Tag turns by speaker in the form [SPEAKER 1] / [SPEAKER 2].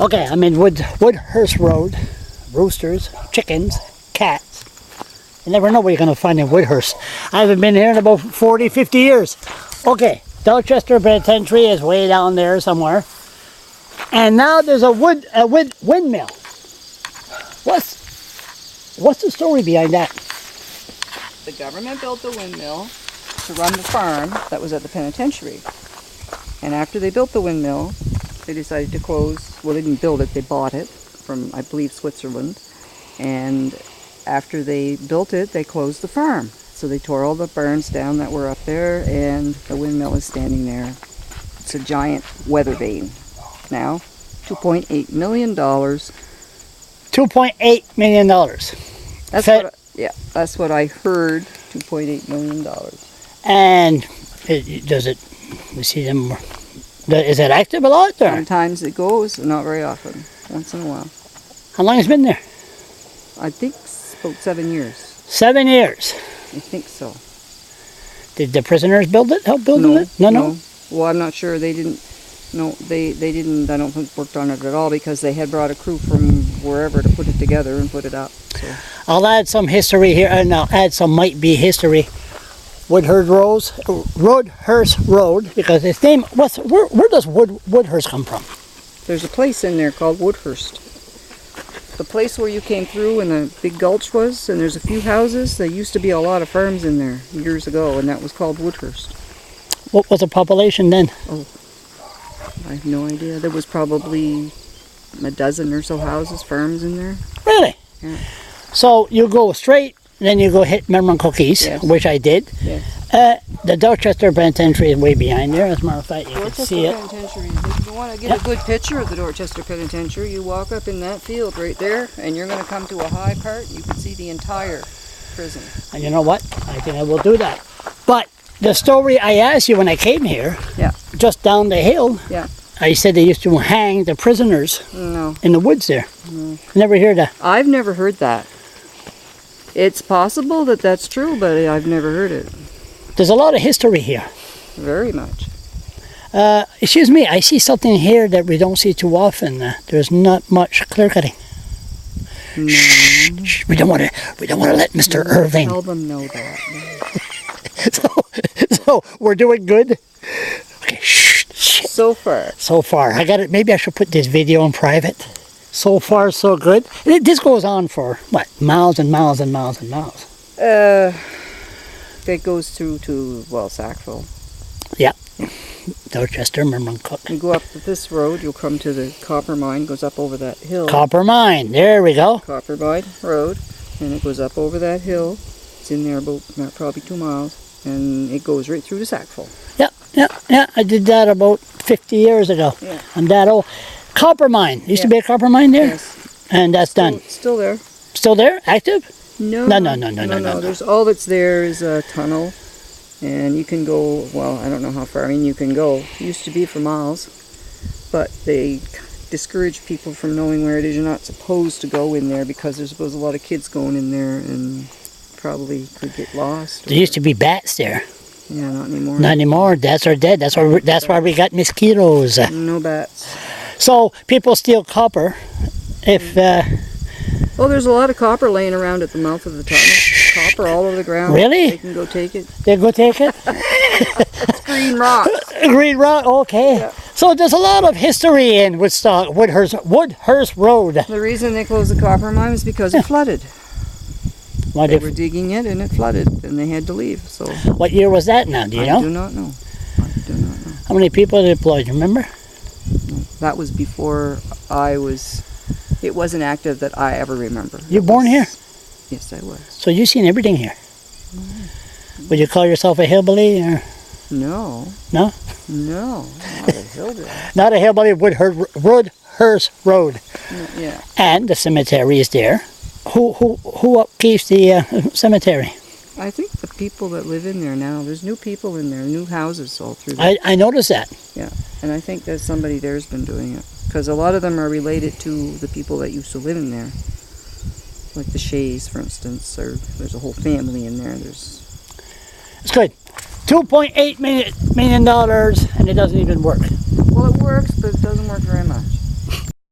[SPEAKER 1] Okay, I'm in Woodhurst Road. Roosters, chickens, cats. You never know what you're going to find in Woodhurst. I haven't been here in about 40, 50 years. Okay, Dorchester Penitentiary is way down there somewhere. And now there's a windmill. What's the story behind that?
[SPEAKER 2] The government built the windmill to run the farm that was at the penitentiary. And after they built the windmill, they decided to close. Well, they didn't build it, they bought it from, I believe, Switzerland. And after they built it, they closed the farm. So they tore all the barns down that were up there, and the windmill is standing there. It's a giant weather vane. Now, $2.8 million.
[SPEAKER 1] $2.8 million.
[SPEAKER 2] That's what I heard, $2.8 million.
[SPEAKER 1] And we see them, is it active a lot? Or?
[SPEAKER 2] Sometimes it goes, not very often, once in a while.
[SPEAKER 1] How long has it been there?
[SPEAKER 2] I think it's about 7 years.
[SPEAKER 1] 7 years.
[SPEAKER 2] I think so.
[SPEAKER 1] Did the prisoners build it? Help building it? No.
[SPEAKER 2] Well, I'm not sure. They didn't. No, they didn't. I don't think worked on it at all because they had brought a crew from wherever to put it together and put it up. So.
[SPEAKER 1] I'll add some history here, and I'll add some might be history. Woodhurst Road, because its name. Where does Woodhurst come from?
[SPEAKER 2] There's a place in there called Woodhurst. The place where you came through and the big gulch was, and there's a few houses. There used to be a lot of farms in there years ago, and that was called Woodhurst.
[SPEAKER 1] What was the population then?
[SPEAKER 2] Oh, I have no idea. There was probably a dozen or so houses, farms in there.
[SPEAKER 1] Really?
[SPEAKER 2] Yeah.
[SPEAKER 1] So you go straight, then you go hit Memron Cookies,
[SPEAKER 2] yes.
[SPEAKER 1] Which I did.
[SPEAKER 2] Yes.
[SPEAKER 1] The Dorchester Penitentiary is way behind there. As a matter of fact, you can see it.
[SPEAKER 2] Penitentiary. If you want to get a good picture of the Dorchester Penitentiary, you walk up in that field right there, and you're going to come to a high part. You can see the entire prison.
[SPEAKER 1] And you know what? I think I will do that. But the story I asked you when I came here, just down the hill, I said they used to hang the prisoners in the woods there.
[SPEAKER 2] No.
[SPEAKER 1] Never heard that.
[SPEAKER 2] I've never heard that. It's possible that that's true, but I've never heard it.
[SPEAKER 1] There's a lot of history here.
[SPEAKER 2] Very much.
[SPEAKER 1] Excuse me, I see something here that we don't see too often. There's not much clear cutting.
[SPEAKER 2] No.
[SPEAKER 1] Shh, we don't want to let Mr. Irving.
[SPEAKER 2] Tell them no that.
[SPEAKER 1] So we're doing good. Okay, shh.
[SPEAKER 2] So far.
[SPEAKER 1] So far, I got it. Maybe I should put this video in private. So far, so good. This goes on for what? Miles and miles and miles and miles.
[SPEAKER 2] That goes through to Sackville.
[SPEAKER 1] Yeah. Dorchester, Memron Cook.
[SPEAKER 2] You go up this road, you'll come to the copper mine, goes up over that hill.
[SPEAKER 1] Copper mine, there we go.
[SPEAKER 2] Copper Mine Road, and it goes up over that hill. It's in there about probably 2 miles, and it goes right through to Sackville.
[SPEAKER 1] Yeah. I did that about 50 years ago.
[SPEAKER 2] Yeah.
[SPEAKER 1] And that old copper mine. Used to be a copper mine there?
[SPEAKER 2] Yes.
[SPEAKER 1] And that's done.
[SPEAKER 2] Still there.
[SPEAKER 1] Still there? Active?
[SPEAKER 2] No.
[SPEAKER 1] No.
[SPEAKER 2] There's all that's there is a tunnel, and you can go. Well, I don't know how far. I mean, you can go. It used to be for miles, but they discourage people from knowing where it is. You're not supposed to go in there because there's supposed a lot of kids going in there and probably could get lost.
[SPEAKER 1] There used to be bats there.
[SPEAKER 2] Yeah, not anymore.
[SPEAKER 1] Not anymore. Bats are dead. That's why we got mosquitoes.
[SPEAKER 2] No bats.
[SPEAKER 1] So people steal copper. If
[SPEAKER 2] there's a lot of copper laying around at the mouth of the tunnel. Copper all over the ground.
[SPEAKER 1] Really?
[SPEAKER 2] They can go take it.
[SPEAKER 1] They go take it?
[SPEAKER 2] It's green rock.
[SPEAKER 1] Green rock, okay. Yeah. So there's a lot of history in Woodhurst Road.
[SPEAKER 2] The reason they closed the copper mine is because it flooded. They were digging it and it flooded and they had to leave. So
[SPEAKER 1] what year was that now? Do you know?
[SPEAKER 2] I do not know.
[SPEAKER 1] How many people deployed, remember?
[SPEAKER 2] That was before it wasn't active that I ever remember.
[SPEAKER 1] You born here?
[SPEAKER 2] Yes, I was.
[SPEAKER 1] So you've seen everything here? Would you call yourself a hillbilly? Or?
[SPEAKER 2] No.
[SPEAKER 1] No?
[SPEAKER 2] No, not a hillbilly.
[SPEAKER 1] Not a hillbilly, Woodhurst Road.
[SPEAKER 2] No, yeah.
[SPEAKER 1] And the cemetery is there. Who upkeeps the cemetery?
[SPEAKER 2] I think the people that live in there now. There's new people in there, new houses all through there.
[SPEAKER 1] I noticed that.
[SPEAKER 2] Yeah, and I think that somebody there's been doing it. Because a lot of them are related to the people that used to live in there. Like the Shays, for instance, or there's a whole family in there.
[SPEAKER 1] It's good. $2.8 million, and it doesn't even work.
[SPEAKER 2] Well, it works, but it doesn't work very much.